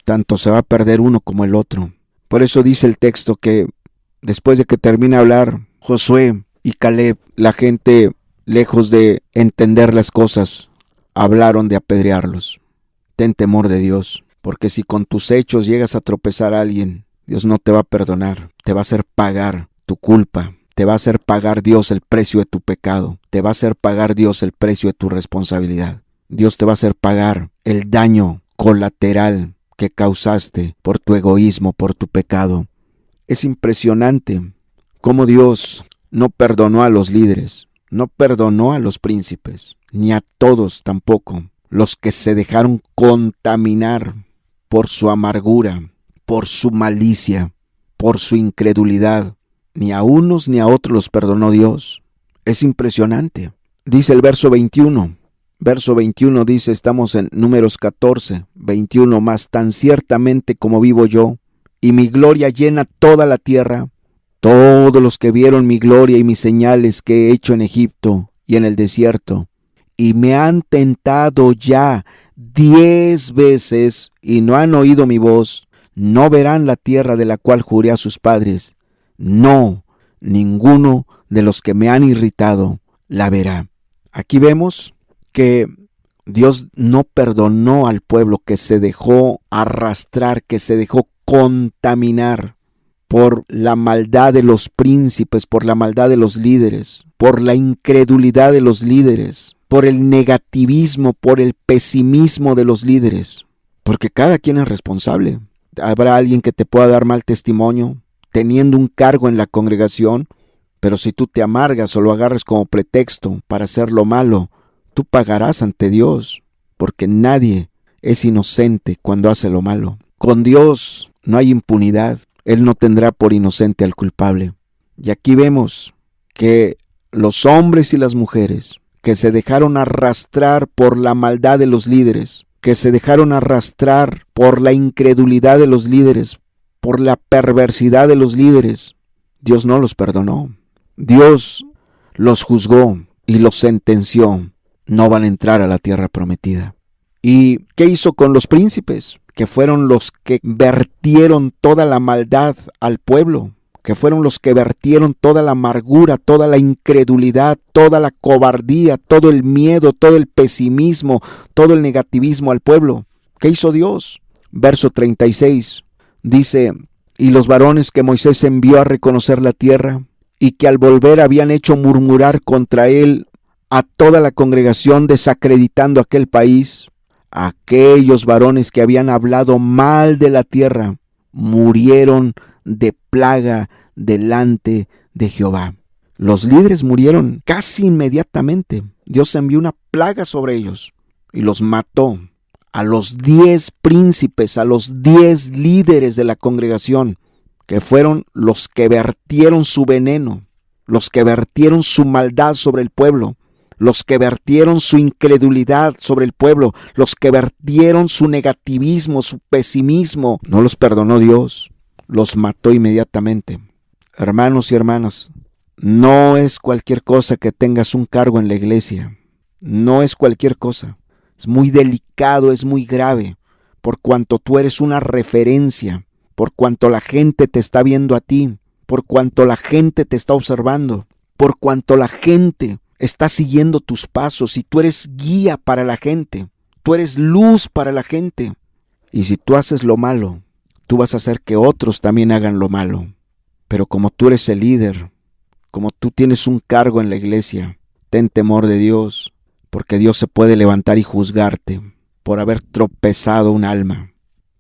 Tanto se va a perder uno como el otro. Por eso dice el texto que después de que termina de hablar Josué y Caleb, la gente, lejos de entender las cosas, hablaron de apedrearlos. Ten temor de Dios, porque si con tus hechos llegas a tropezar a alguien, Dios no te va a perdonar, te va a hacer pagar tu culpa. Te va a hacer pagar Dios el precio de tu pecado. Te va a hacer pagar Dios el precio de tu responsabilidad. Dios te va a hacer pagar el daño colateral que causaste por tu egoísmo, por tu pecado. Es impresionante cómo Dios no perdonó a los líderes, no perdonó a los príncipes, ni a todos tampoco, los que se dejaron contaminar por su amargura, por su malicia, por su incredulidad. Ni a unos ni a otros los perdonó Dios. Es impresionante. Dice el verso 21. Verso 21 dice, estamos en Números 14, 21, mas tan ciertamente como vivo yo, y mi gloria llena toda la tierra, todos los que vieron mi gloria y mis señales que he hecho en Egipto y en el desierto, y me han tentado ya 10 veces y no han oído mi voz, no verán la tierra de la cual juré a sus padres. No, ninguno de los que me han irritado la verá. Aquí vemos que Dios no perdonó al pueblo que se dejó arrastrar, que se dejó contaminar por la maldad de los príncipes, por la maldad de los líderes, por la incredulidad de los líderes, por el negativismo, por el pesimismo de los líderes. Porque cada quien es responsable. Habrá alguien que te pueda dar mal testimonio teniendo un cargo en la congregación, pero si tú te amargas o lo agarras como pretexto para hacer lo malo, tú pagarás ante Dios, porque nadie es inocente cuando hace lo malo. Con Dios no hay impunidad, Él no tendrá por inocente al culpable. Y aquí vemos que los hombres y las mujeres que se dejaron arrastrar por la maldad de los líderes, que se dejaron arrastrar por la incredulidad de los líderes, por la perversidad de los líderes, Dios no los perdonó. Dios los juzgó y los sentenció. No van a entrar a la tierra prometida. ¿Y qué hizo con los príncipes? Que fueron los que vertieron toda la maldad al pueblo, que fueron los que vertieron toda la amargura, toda la incredulidad, toda la cobardía, todo el miedo, todo el pesimismo, todo el negativismo al pueblo. ¿Qué hizo Dios? Verso 36. Dice, y los varones que Moisés envió a reconocer la tierra, y que al volver habían hecho murmurar contra él a toda la congregación, desacreditando aquel país, aquellos varones que habían hablado mal de la tierra, murieron de plaga delante de Jehová. Los líderes murieron casi inmediatamente. Dios envió una plaga sobre ellos y los mató. A los 10 príncipes, a los 10 líderes de la congregación, que fueron los que vertieron su veneno, los que vertieron su maldad sobre el pueblo, los que vertieron su incredulidad sobre el pueblo, los que vertieron su negativismo, su pesimismo. No los perdonó Dios, los mató inmediatamente. Hermanos y hermanas, No es cualquier cosa que tengas un cargo en la iglesia. No es cualquier cosa. Es muy delicado, es muy grave, por cuanto tú eres una referencia, por cuanto la gente te está viendo a ti, por cuanto la gente te está observando, por cuanto la gente está siguiendo tus pasos y tú eres guía para la gente, tú eres luz para la gente. Y si tú haces lo malo, tú vas a hacer que otros también hagan lo malo. Pero como tú eres el líder, como tú tienes un cargo en la iglesia, ten temor de Dios, porque Dios se puede levantar y juzgarte por haber tropezado un alma,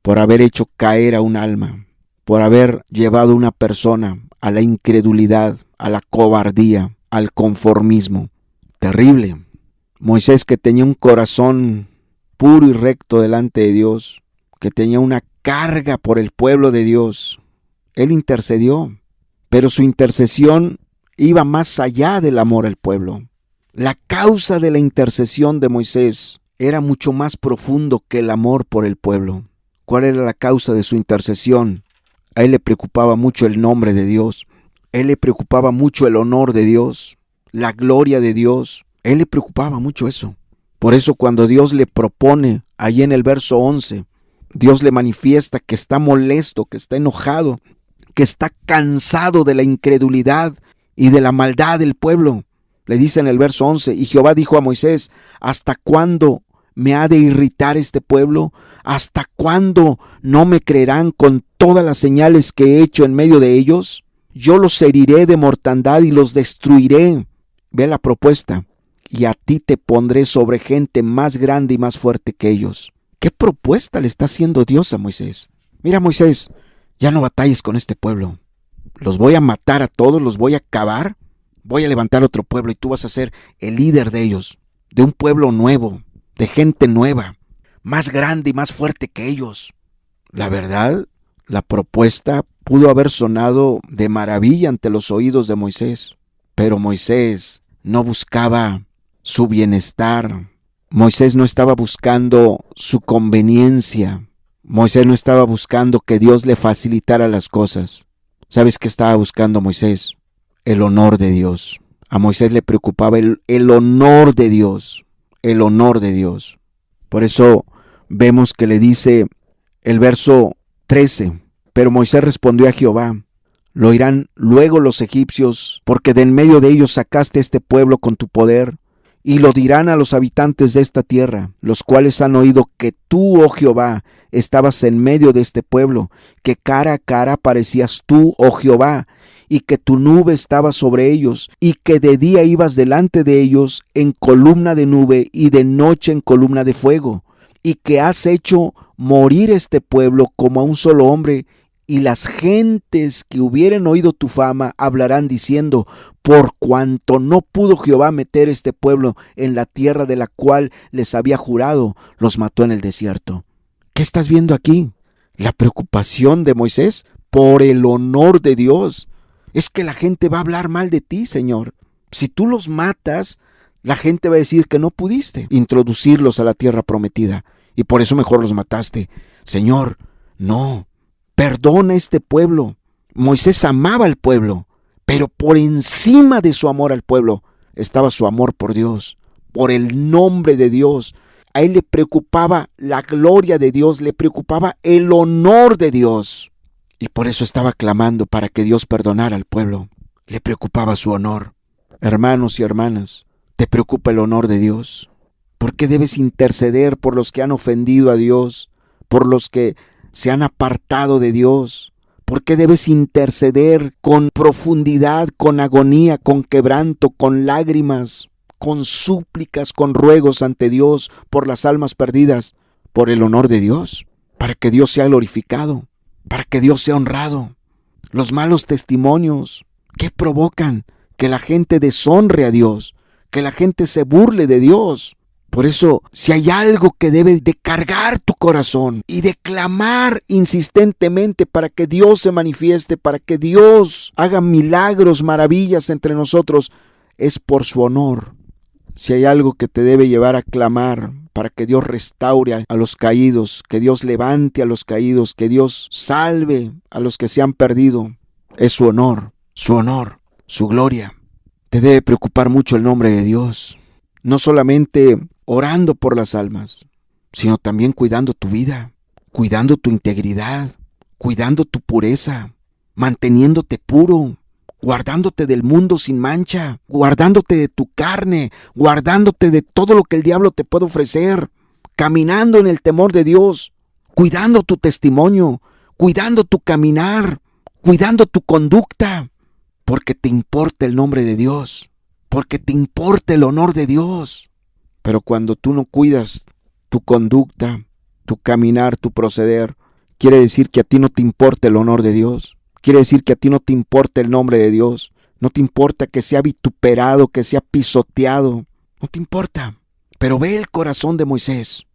por haber hecho caer a un alma, por haber llevado a una persona a la incredulidad, a la cobardía, al conformismo. Terrible. Moisés, que tenía un corazón puro y recto delante de Dios, que tenía una carga por el pueblo de Dios, él intercedió, pero su intercesión iba más allá del amor al pueblo. La causa de la intercesión de Moisés era mucho más profundo que el amor por el pueblo. ¿Cuál era la causa de su intercesión? A él le preocupaba mucho el nombre de Dios. A él le preocupaba mucho el honor de Dios, la gloria de Dios. A él le preocupaba mucho eso. Por eso cuando Dios le propone, allí en el verso 11, Dios le manifiesta que está molesto, que está enojado, que está cansado de la incredulidad y de la maldad del pueblo. Le dice en el verso 11, y Jehová dijo a Moisés, ¿hasta cuándo me ha de irritar este pueblo? ¿Hasta cuándo no me creerán con todas las señales que he hecho en medio de ellos? Yo los heriré de mortandad y los destruiré. Ve la propuesta. Y a ti te pondré sobre gente más grande y más fuerte que ellos. ¿Qué propuesta le está haciendo Dios a Moisés? Mira, Moisés, ya no batalles con este pueblo. Los voy a matar a todos, los voy a acabar. Voy a levantar otro pueblo y tú vas a ser el líder de ellos, de un pueblo nuevo, de gente nueva, más grande y más fuerte que ellos. La verdad, la propuesta pudo haber sonado de maravilla ante los oídos de Moisés, pero Moisés no buscaba su bienestar. Moisés no estaba buscando su conveniencia. Moisés no estaba buscando que Dios le facilitara las cosas. ¿Sabes qué estaba buscando Moisés? El honor de Dios. A Moisés le preocupaba el honor de Dios, el honor de Dios. Por eso vemos que le dice el verso 13, pero Moisés respondió a Jehová, lo oirán luego los egipcios, porque de en medio de ellos sacaste este pueblo con tu poder, y lo dirán a los habitantes de esta tierra, los cuales han oído que tú, oh Jehová, estabas en medio de este pueblo, que cara a cara parecías tú, oh Jehová, y que tu nube estaba sobre ellos, y que de día ibas delante de ellos en columna de nube y de noche en columna de fuego, y que has hecho morir este pueblo como a un solo hombre, y las gentes que hubieren oído tu fama hablarán diciendo, por cuanto no pudo Jehová meter este pueblo en la tierra de la cual les había jurado, los mató en el desierto. ¿Qué estás viendo aquí? La preocupación de Moisés por el honor de Dios. Es que la gente va a hablar mal de ti, Señor. Si tú los matas, la gente va a decir que no pudiste introducirlos a la tierra prometida y por eso mejor los mataste. Señor, no. Perdona a este pueblo. Moisés amaba al pueblo, pero por encima de su amor al pueblo estaba su amor por Dios, por el nombre de Dios. A él le preocupaba la gloria de Dios, le preocupaba el honor de Dios. Y por eso estaba clamando para que Dios perdonara al pueblo. Le preocupaba su honor. Hermanos y hermanas, ¿te preocupa el honor de Dios? ¿Por qué debes interceder por los que han ofendido a Dios? ¿Por los que se han apartado de Dios? ¿Por qué debes interceder con profundidad, con agonía, con quebranto, con lágrimas, con súplicas, con ruegos ante Dios por las almas perdidas? Por el honor de Dios, para que Dios sea glorificado, para que Dios sea honrado. Los malos testimonios, ¿qué provocan? Que la gente deshonre a Dios, que la gente se burle de Dios. Por eso, si hay algo que debe de cargar tu corazón y de clamar insistentemente para que Dios se manifieste, para que Dios haga milagros, maravillas entre nosotros, es por su honor. Si hay algo que te debe llevar a clamar para que Dios restaure a los caídos, que Dios levante a los caídos, que Dios salve a los que se han perdido, es su honor, su honor. su gloria. Te debe preocupar mucho el nombre de Dios, no solamente orando por las almas, sino también cuidando tu vida, cuidando tu integridad, cuidando tu pureza, manteniéndote puro, guardándote del mundo sin mancha, guardándote de tu carne, guardándote de todo lo que el diablo te puede ofrecer, caminando en el temor de Dios, cuidando tu testimonio, cuidando tu caminar, cuidando tu conducta, porque te importa el nombre de Dios, porque te importa el honor de Dios. Pero cuando tú no cuidas tu conducta, tu caminar, tu proceder, quiere decir que a ti no te importa el honor de Dios. Quiere decir que a ti no te importa el nombre de Dios. No te importa que sea vituperado, que sea pisoteado. No te importa. Pero ve el corazón de Moisés,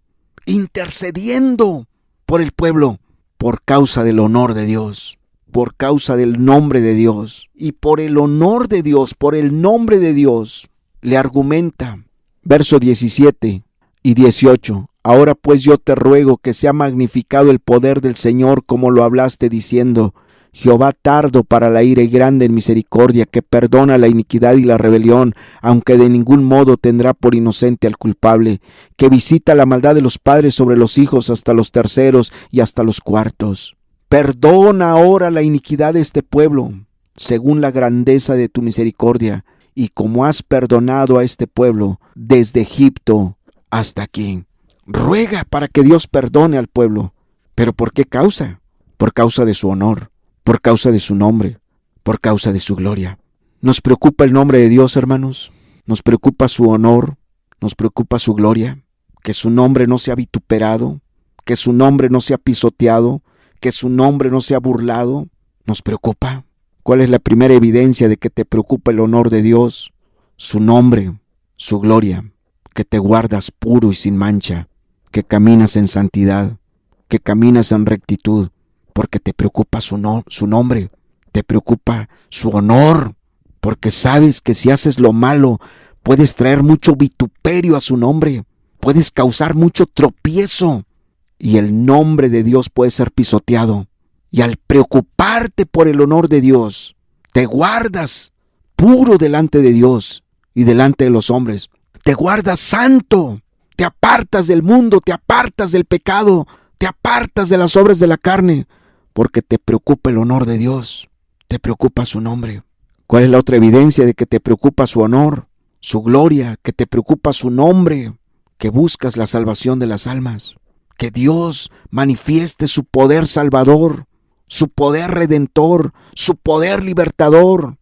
intercediendo por el pueblo, por causa del honor de Dios, por causa del nombre de Dios. Y por el honor de Dios, por el nombre de Dios, le argumenta. Verso 17 y 18. Ahora pues yo te ruego que sea magnificado el poder del Señor como lo hablaste diciendo: Jehová tardo para la ira y grande en misericordia, que perdona la iniquidad y la rebelión, aunque de ningún modo tendrá por inocente al culpable, que visita la maldad de los padres sobre los hijos hasta los terceros y hasta los cuartos. Perdona ahora la iniquidad de este pueblo, según la grandeza de tu misericordia, y como has perdonado a este pueblo desde Egipto hasta aquí. Ruega para que Dios perdone al pueblo. ¿Pero por qué causa? Por causa de su honor, por causa de su nombre, por causa de su gloria. ¿Nos preocupa el nombre de Dios, hermanos? ¿Nos preocupa su honor? ¿Nos preocupa su gloria? Que su nombre no sea vituperado, que su nombre no sea pisoteado, que su nombre no sea burlado. ¿Nos preocupa? ¿Cuál es la primera evidencia de que te preocupa el honor de Dios? Su nombre, su gloria, que te guardas puro y sin mancha, que caminas en santidad, que caminas en rectitud, porque te preocupa su nombre, te preocupa su honor, porque sabes que si haces lo malo, puedes traer mucho vituperio a su nombre, puedes causar mucho tropiezo, y el nombre de Dios puede ser pisoteado. Y al preocuparte por el honor de Dios, te guardas puro delante de Dios y delante de los hombres. Te guardas santo, te apartas del mundo, te apartas del pecado, te apartas de las obras de la carne, porque te preocupa el honor de Dios, te preocupa su nombre. ¿Cuál es la otra evidencia de que te preocupa su honor, su gloria, que te preocupa su nombre, que buscas la salvación de las almas? Que Dios manifieste su poder salvador, su poder redentor, su poder libertador,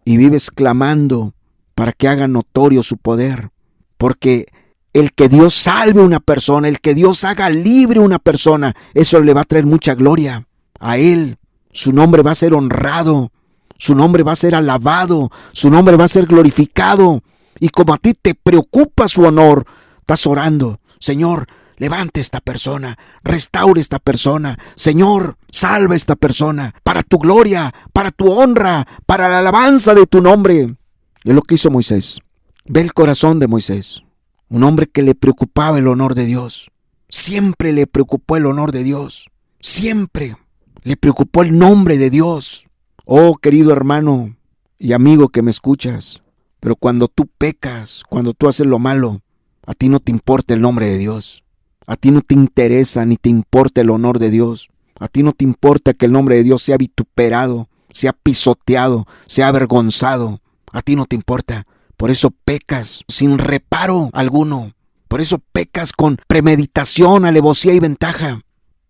y vives clamando para que haga notorio su poder, porque el que Dios salve a una persona, el que Dios haga libre a una persona, eso le va a traer mucha gloria a Él. Su nombre va a ser honrado, su nombre va a ser alabado, su nombre va a ser glorificado. Y como a ti te preocupa su honor, estás orando: Señor, levante esta persona, restaure esta persona, Señor, salva esta persona, para tu gloria, para tu honra, para la alabanza de tu nombre. Es lo que hizo Moisés. Ve el corazón de Moisés, un hombre que le preocupaba el honor de Dios. Siempre le preocupó el honor de Dios, siempre le preocupó el nombre de Dios. Oh, querido hermano y amigo que me escuchas, pero cuando tú pecas, cuando tú haces lo malo, a ti no te importa el nombre de Dios. A ti no te interesa ni te importa el honor de Dios. A ti no te importa que el nombre de Dios sea vituperado, sea pisoteado, sea avergonzado. A ti no te importa. Por eso pecas sin reparo alguno. Por eso pecas con premeditación, alevosía y ventaja.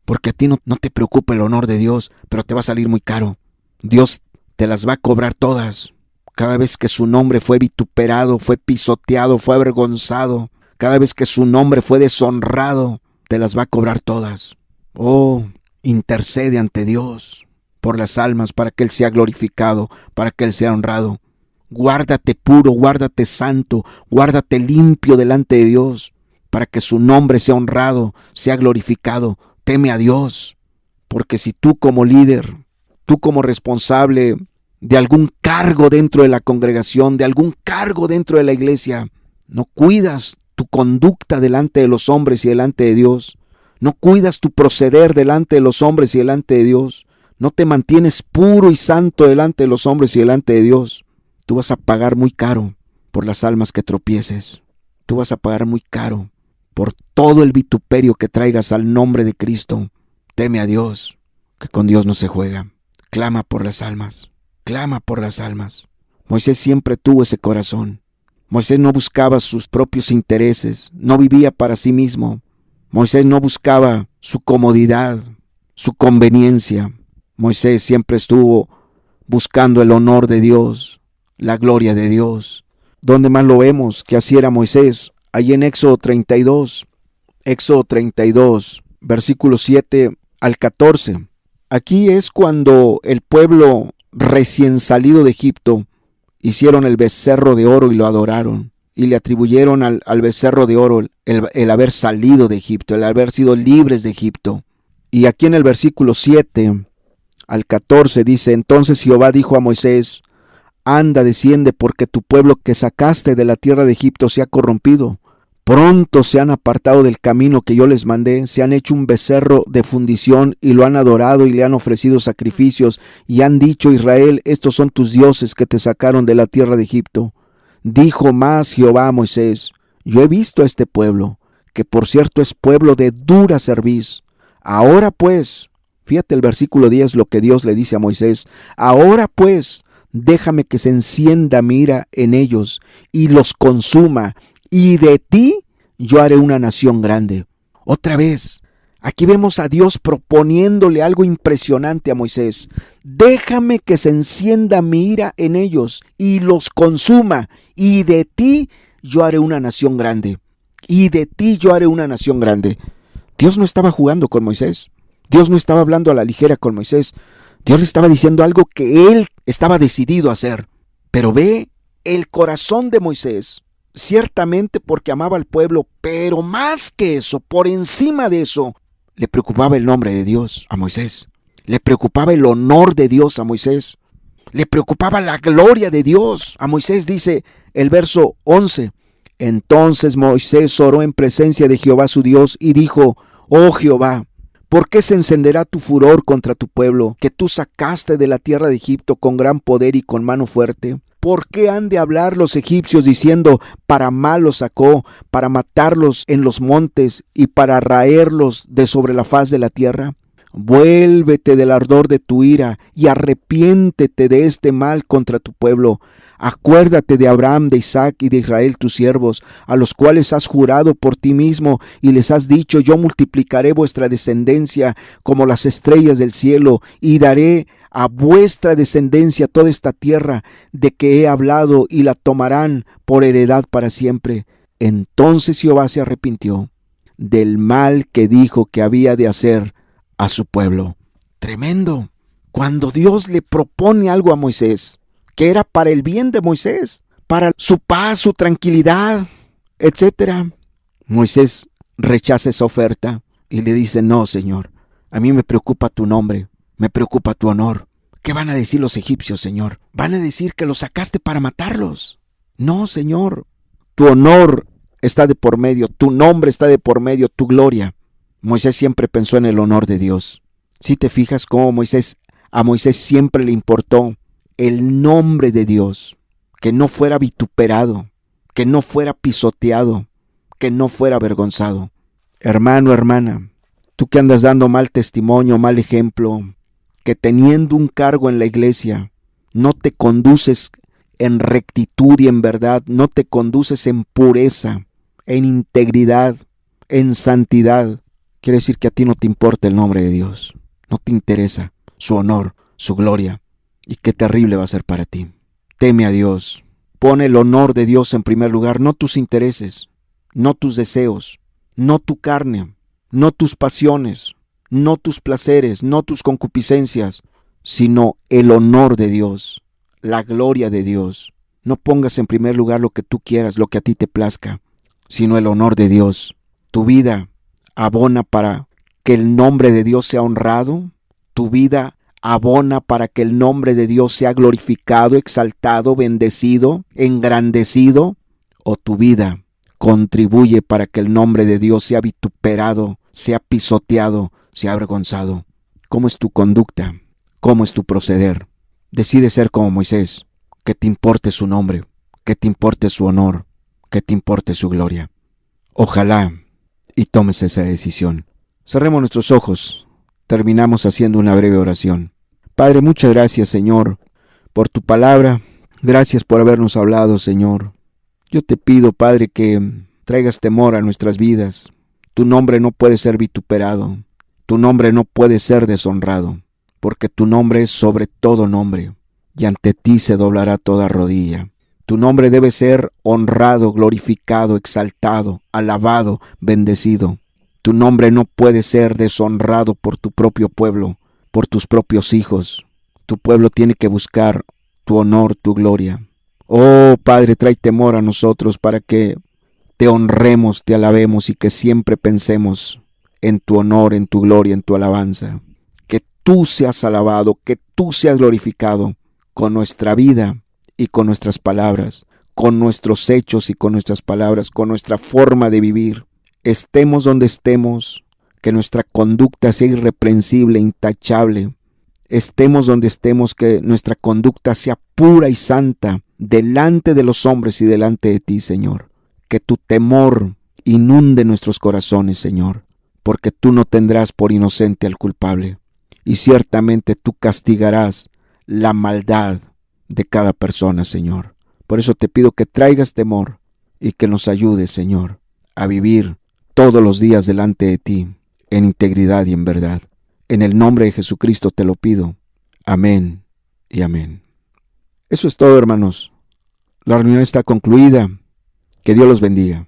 Porque a ti no te preocupa el honor de Dios, pero te va a salir muy caro. Dios te las va a cobrar todas. Cada vez que su nombre fue vituperado, fue pisoteado, fue avergonzado, cada vez que su nombre fue deshonrado, te las va a cobrar todas. Oh, intercede ante Dios por las almas para que Él sea glorificado, para que Él sea honrado. Guárdate puro, guárdate santo, guárdate limpio delante de Dios, para que su nombre sea honrado, sea glorificado. Teme a Dios, porque si tú como líder, tú como responsable de algún cargo dentro de la congregación, de algún cargo dentro de la iglesia, no cuidas tu conducta delante de los hombres y delante de Dios, no cuidas tu proceder delante de los hombres y delante de Dios, no te mantienes puro y santo delante de los hombres y delante de Dios, Tú vas a pagar muy caro por las almas que tropieces. Tú vas a pagar muy caro por todo el vituperio que traigas al nombre de Cristo. Teme a Dios, que con Dios no se juega. Clama por las almas. Clama por las almas. Moisés siempre tuvo ese corazón. Moisés no buscaba sus propios intereses, no vivía para sí mismo. Moisés no buscaba su comodidad, su conveniencia. Moisés siempre estuvo buscando el honor de Dios, la gloria de Dios. ¿Dónde más lo vemos que así era Moisés? Allí en Éxodo 32, versículos 7 al 14. Aquí es cuando el pueblo recién salido de Egipto hicieron el becerro de oro y lo adoraron. Y le atribuyeron al becerro de oro el haber salido de Egipto, el haber sido libres de Egipto. Y aquí en el versículo 7 al 14 dice: Entonces Jehová dijo a Moisés: Anda, desciende, porque tu pueblo que sacaste de la tierra de Egipto se ha corrompido. Pronto se han apartado del camino que yo les mandé, se han hecho un becerro de fundición y lo han adorado y le han ofrecido sacrificios y han dicho: Israel, estos son tus dioses que te sacaron de la tierra de Egipto. Dijo más Jehová a Moisés: Yo he visto a este pueblo, que por cierto es pueblo de dura cerviz. Ahora pues, fíjate el versículo 10 lo que Dios le dice a Moisés: Ahora pues, déjame que se encienda mi ira en ellos y los consuma, y de ti yo haré una nación grande. Otra vez, aquí vemos a Dios proponiéndole algo impresionante a Moisés. Déjame que se encienda mi ira en ellos y los consuma, y de ti yo haré una nación grande. Y de ti yo haré una nación grande. Dios no estaba jugando con Moisés. Dios no estaba hablando a la ligera con Moisés. Dios le estaba diciendo algo que él estaba decidido a hacer. Pero ve el corazón de Moisés. Ciertamente porque amaba al pueblo, pero más que eso, por encima de eso, le preocupaba el nombre de Dios a Moisés. Le preocupaba el honor de Dios a Moisés. Le preocupaba la gloria de Dios a Moisés. Dice el verso 11. Entonces Moisés oró en presencia de Jehová su Dios y dijo: Oh Jehová, ¿por qué se encenderá tu furor contra tu pueblo, que tú sacaste de la tierra de Egipto con gran poder y con mano fuerte? ¿Por qué han de hablar los egipcios diciendo: para mal los sacó, para matarlos en los montes y para raerlos de sobre la faz de la tierra? Vuélvete del ardor de tu ira y arrepiéntete de este mal contra tu pueblo. Acuérdate de Abraham, de Isaac y de Israel tus siervos, a los cuales has jurado por ti mismo y les has dicho: yo multiplicaré vuestra descendencia como las estrellas del cielo, y daré a vuestra descendencia toda esta tierra de que he hablado, y la tomarán por heredad para siempre. Entonces Jehová se arrepintió del mal que dijo que había de hacer a su pueblo. Tremendo. Cuando Dios le propone algo a Moisés, que era para el bien de Moisés, para su paz, su tranquilidad, etc., Moisés rechaza esa oferta y le dice: no, Señor, a mí me preocupa tu nombre, me preocupa tu honor. ¿Qué van a decir los egipcios, Señor? Van a decir que los sacaste para matarlos. No, Señor, tu honor está de por medio, tu nombre está de por medio, tu gloria. Moisés siempre pensó en el honor de Dios. Si te fijas cómo a Moisés siempre le importó el nombre de Dios, que no fuera vituperado, que no fuera pisoteado, que no fuera avergonzado. Hermano, hermana, tú que andas dando mal testimonio, mal ejemplo, que teniendo un cargo en la iglesia, no te conduces en rectitud y en verdad, no te conduces en pureza, en integridad, en santidad, quiere decir que a ti no te importa el nombre de Dios, no te interesa su honor, su gloria, y qué terrible va a ser para ti. Teme a Dios, pon el honor de Dios en primer lugar, no tus intereses, no tus deseos, no tu carne, no tus pasiones, no tus placeres, no tus concupiscencias, sino el honor de Dios, la gloria de Dios. No pongas en primer lugar lo que tú quieras, lo que a ti te plazca, sino el honor de Dios. Tu vida abona para que el nombre de Dios sea honrado, tu vida abona para que el nombre de Dios sea glorificado, exaltado, bendecido, engrandecido, o tu vida contribuye para que el nombre de Dios sea vituperado, sea pisoteado, sea avergonzado. ¿Cómo es tu conducta? ¿Cómo es tu proceder? Decide ser como Moisés, que te importe su nombre, que te importe su honor, que te importe su gloria. Ojalá y tomes esa decisión. Cerremos nuestros ojos. Terminamos haciendo una breve oración. Padre, muchas gracias, Señor, por tu palabra. Gracias por habernos hablado, Señor. Yo te pido, Padre, que traigas temor a nuestras vidas. Tu nombre no puede ser vituperado. Tu nombre no puede ser deshonrado, porque tu nombre es sobre todo nombre, y ante ti se doblará toda rodilla. Tu nombre debe ser honrado, glorificado, exaltado, alabado, bendecido. Tu nombre no puede ser deshonrado por tu propio pueblo, por tus propios hijos. Tu pueblo tiene que buscar tu honor, tu gloria. Oh, Padre, trae temor a nosotros para que te honremos, te alabemos y que siempre pensemos en tu honor, en tu gloria, en tu alabanza. Que tú seas alabado, que tú seas glorificado con nuestra vida y con nuestras palabras, con nuestros hechos y con nuestras palabras, con nuestra forma de vivir. Estemos donde estemos, que nuestra conducta sea irreprensible, intachable. Estemos donde estemos, que nuestra conducta sea pura y santa delante de los hombres y delante de ti, Señor. Que tu temor inunde nuestros corazones, Señor, porque tú no tendrás por inocente al culpable, y ciertamente tú castigarás la maldad de cada persona, Señor. Por eso te pido que traigas temor y que nos ayudes, Señor, a vivir todos los días delante de ti, en integridad y en verdad. En el nombre de Jesucristo te lo pido. Amén y amén. Eso es todo, hermanos. La reunión está concluida. Que Dios los bendiga.